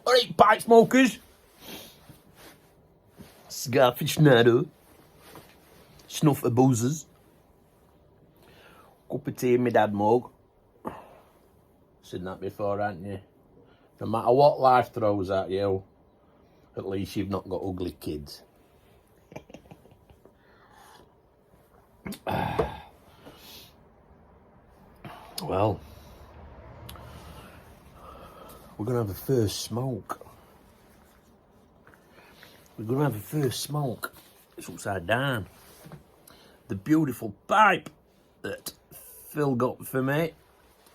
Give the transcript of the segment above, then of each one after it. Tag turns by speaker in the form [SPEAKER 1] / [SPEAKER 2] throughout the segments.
[SPEAKER 1] Alright, pipe smokers. Cigar aficionado. Snuff of boozers. Cup of tea in my dad mug. Said that before, haven't you? No matter what life throws at you, at least you've not got ugly kids. Well, we're going to have a first smoke. We're going to have a first smoke. It's upside down. The beautiful pipe that Phil got for me.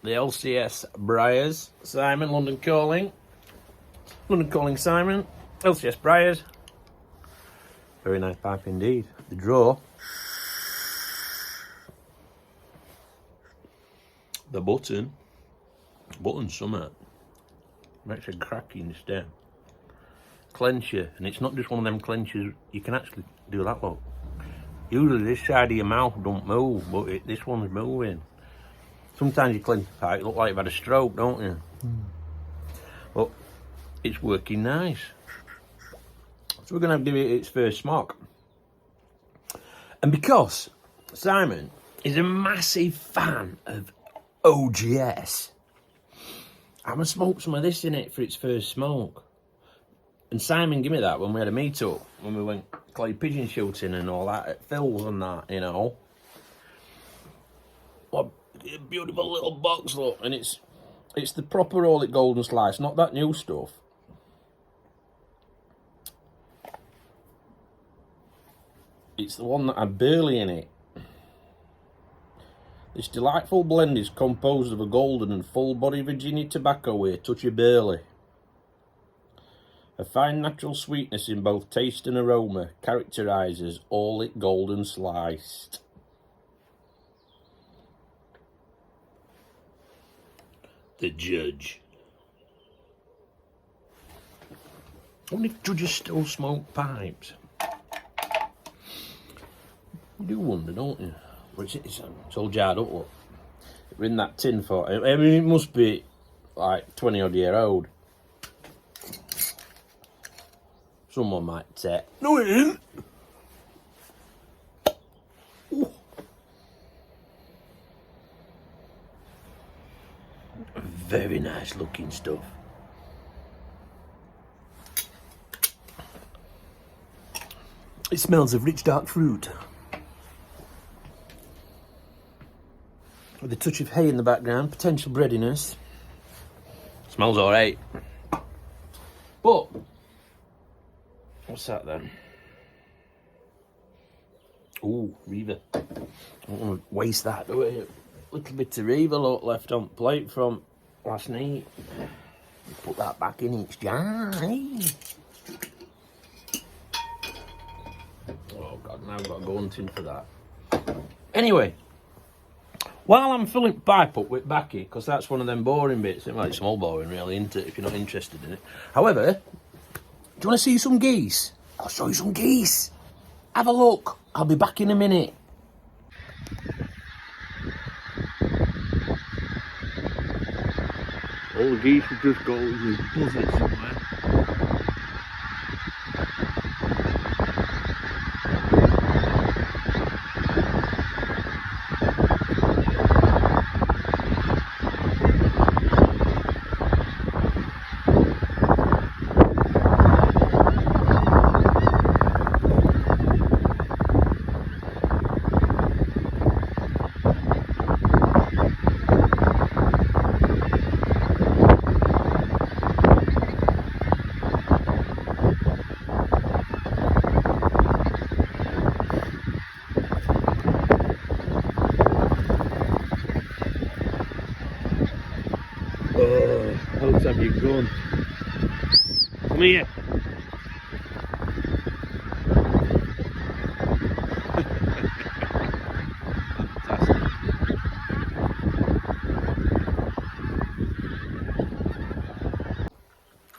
[SPEAKER 1] The LCS Briars. Simon, London Calling. London Calling Simon. LCS Briars. Very nice pipe indeed. The draw. The button's summer. Makes a cracking stem. Clencher, and it's not just one of them clenchers, you can actually do that look. Usually this side of your mouth don't move, but this one's moving. Sometimes you clench the pipe, you look like you've had a stroke, don't you? But it's working nice. So we're going to give it its first smoke. And because Simon is a massive fan of OGS, I'm going to smoke some of this in it for its first smoke. And Simon gave me that when we had a meet-up, when we went clay pigeon shooting and all that at Phil's and that, you know. What a beautiful little box, look. And it's the proper All It Golden Slice, not that new stuff. It's the one that had burley in it. This delightful blend is composed of a golden and full-body Virginia tobacco with a touch of burley. A fine natural sweetness in both taste and aroma characterises All It Golden Sliced. The judge. I wonder if judges still smoke pipes. You do wonder, don't you? It's all jarred up, look. We're in that tin for it. I mean, it must be like 20 odd year old. Someone might say, no it isn't. Ooh. Very nice looking stuff. It smells of rich dark fruit. With a touch of hay in the background, potential breadiness. Smells alright. But, what's that then? Ooh, Reaver. I don't want to waste that, do I? A little bit of Reaver left on plate from last night. Put that back in each jar, eh? Oh God, now I've got to go hunting for that. Anyway. While I'm filling the pipe up with backy, because that's one of them boring bits. Well, it's all boring really, isn't it, if you're not interested in it. However, do you want to see some geese? I'll show you some geese. Have a look. I'll be back in a minute. All the geese have just got with buzzards somewhere. Oh, how have you gone? Come here. Fantastic.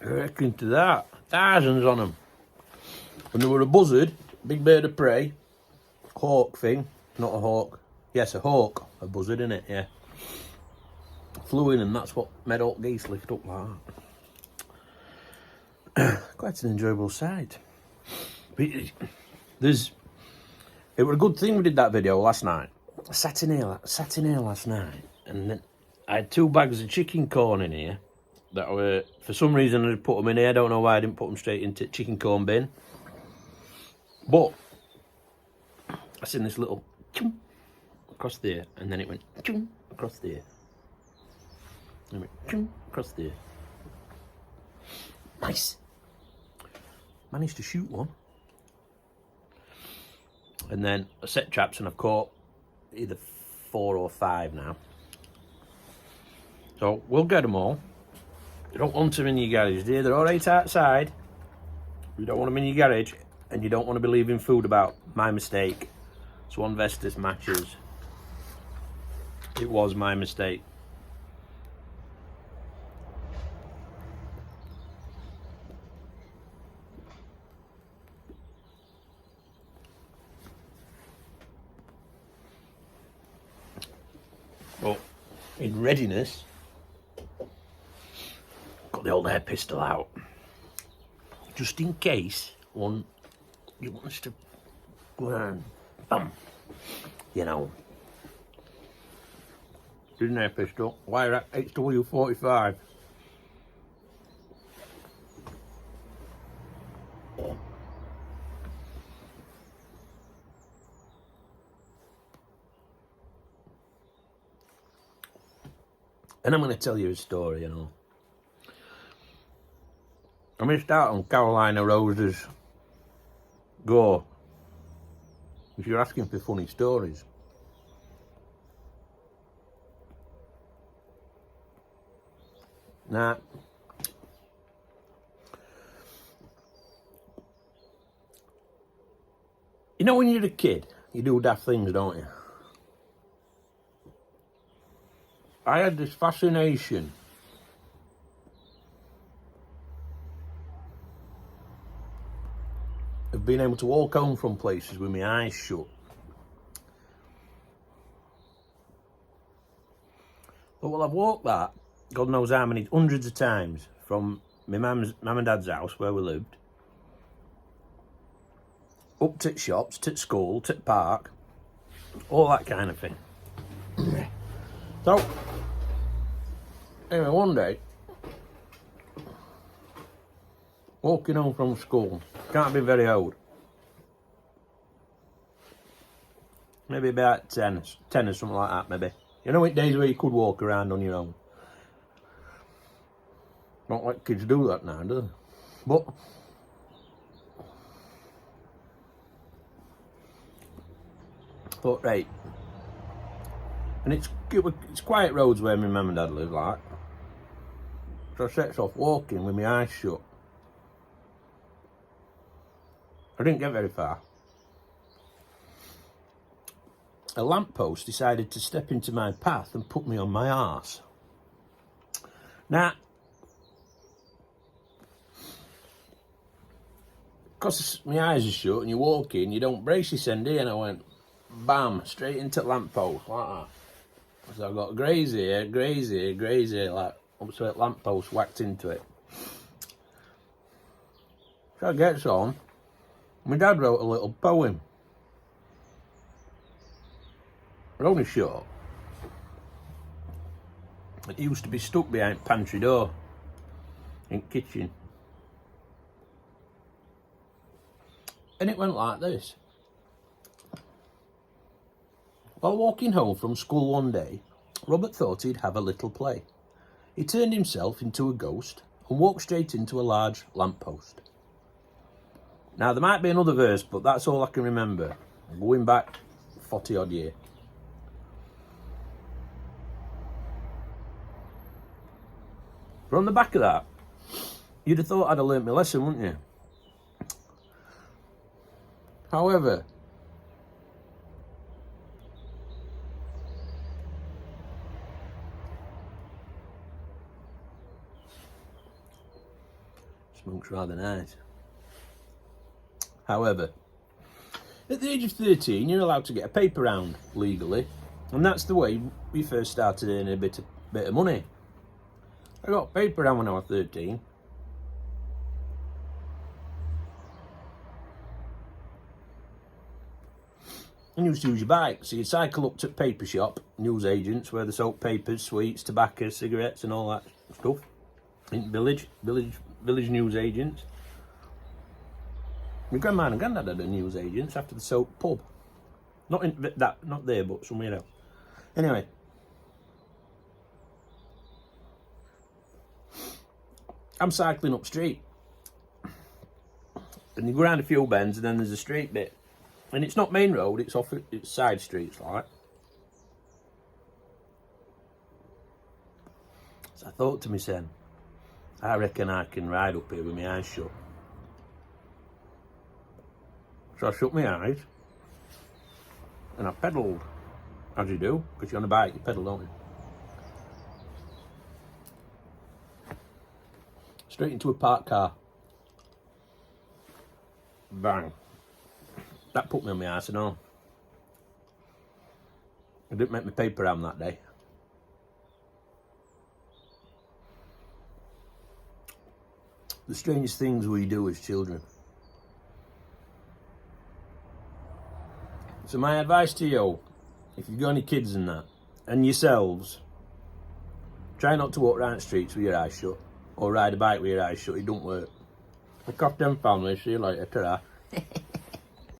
[SPEAKER 1] I reckon to that. Thousands on them. When they were a buzzard, big bird of prey, hawk thing, not a hawk. Yes, a hawk, a buzzard, innit? Yeah. Flew in, and that's what made all geese lift up like that. Quite an enjoyable sight. But it was a good thing we did that video last night. I sat in here last night, and then I had 2 bags of chicken corn in here that were, for some reason I put them in here. I don't know why I didn't put them straight into the chicken corn bin. But I seen this little chum across there, and then it went chum across there. And it went chum across there. Nice. Managed to shoot one. And then I set traps, and I've caught either 4 or 5 now. So we'll get them all. You don't want them in your garage, do you? They're all right outside. You don't want them in your garage, and you don't want to be leaving food about. My mistake. Swan Vestas matches. It was my mistake. But in readiness, got the old air pistol out, just in case one wants to go around, bam, you know. Didn't air pistol, wire HW45. And I'm going to tell you a story, you know. I missed out on Carolina Rose's Go. If you're asking for funny stories. Nah. You know when you're a kid, you do daft things, don't you? I had this fascination of being able to walk home from places with my eyes shut. But well, I've walked that, God knows how many, hundreds of times, from my mum and dad's house where we lived, up to shops, to school, to park, all that kind of thing. So, anyway, one day, walking home from school, can't be very old. Maybe about 10 or something like that, maybe. You know, days where you could walk around on your own. Don't let kids do that now, do they? But thought, right. And it's quiet roads where my mum and dad live, like. So I sets off walking with my eyes shut. I didn't get very far. A lamppost decided to step into my path and put me on my arse. Now, because my eyes are shut and you're walking, you don't brace yourself, do you? And I went, bam, straight into the lamppost, like that. So I got graze here, like, up to the lamppost, whacked into it. So I gets on. My dad wrote a little poem. They're only short. It used to be stuck behind pantry door in kitchen. And it went like this. While walking home from school one day, Robert thought he'd have a little play. He turned himself into a ghost and walked straight into a large lamppost. Now, there might be another verse, but that's all I can remember. I'm going back 40 odd years. From the back of that, you'd have thought I'd have learnt my lesson, wouldn't you? However, smoke's rather nice. However, at the age of 13, you're allowed to get a paper round legally, and that's the way we first started earning a bit of money. I got paper round when I was 13. And you used to use your bike. So you'd cycle up to paper shop, news agents, where they sold papers, sweets, tobacco, cigarettes and all that stuff. In village news agents. My grandma and granddad had a news agents after the soap pub. Not in that, not there, but somewhere else. Anyway. I'm cycling up street. And you go around a few bends and then there's a street bit. And it's not main road, it's off, it's side streets like. So I thought to myself, I reckon I can ride up here with my eyes shut. So I shut my eyes and I pedalled, as you do, because you're on a bike, you pedal, don't you? Straight into a parked car. Bang. That put me on my arse and all. I didn't make my paper round that day. The strangest things we do as children. So my advice to you, if you've got any kids and that, and yourselves, try not to walk around the streets with your eyes shut, or ride a bike with your eyes shut, it don't work. I coughed them family, see you later, ta-ra.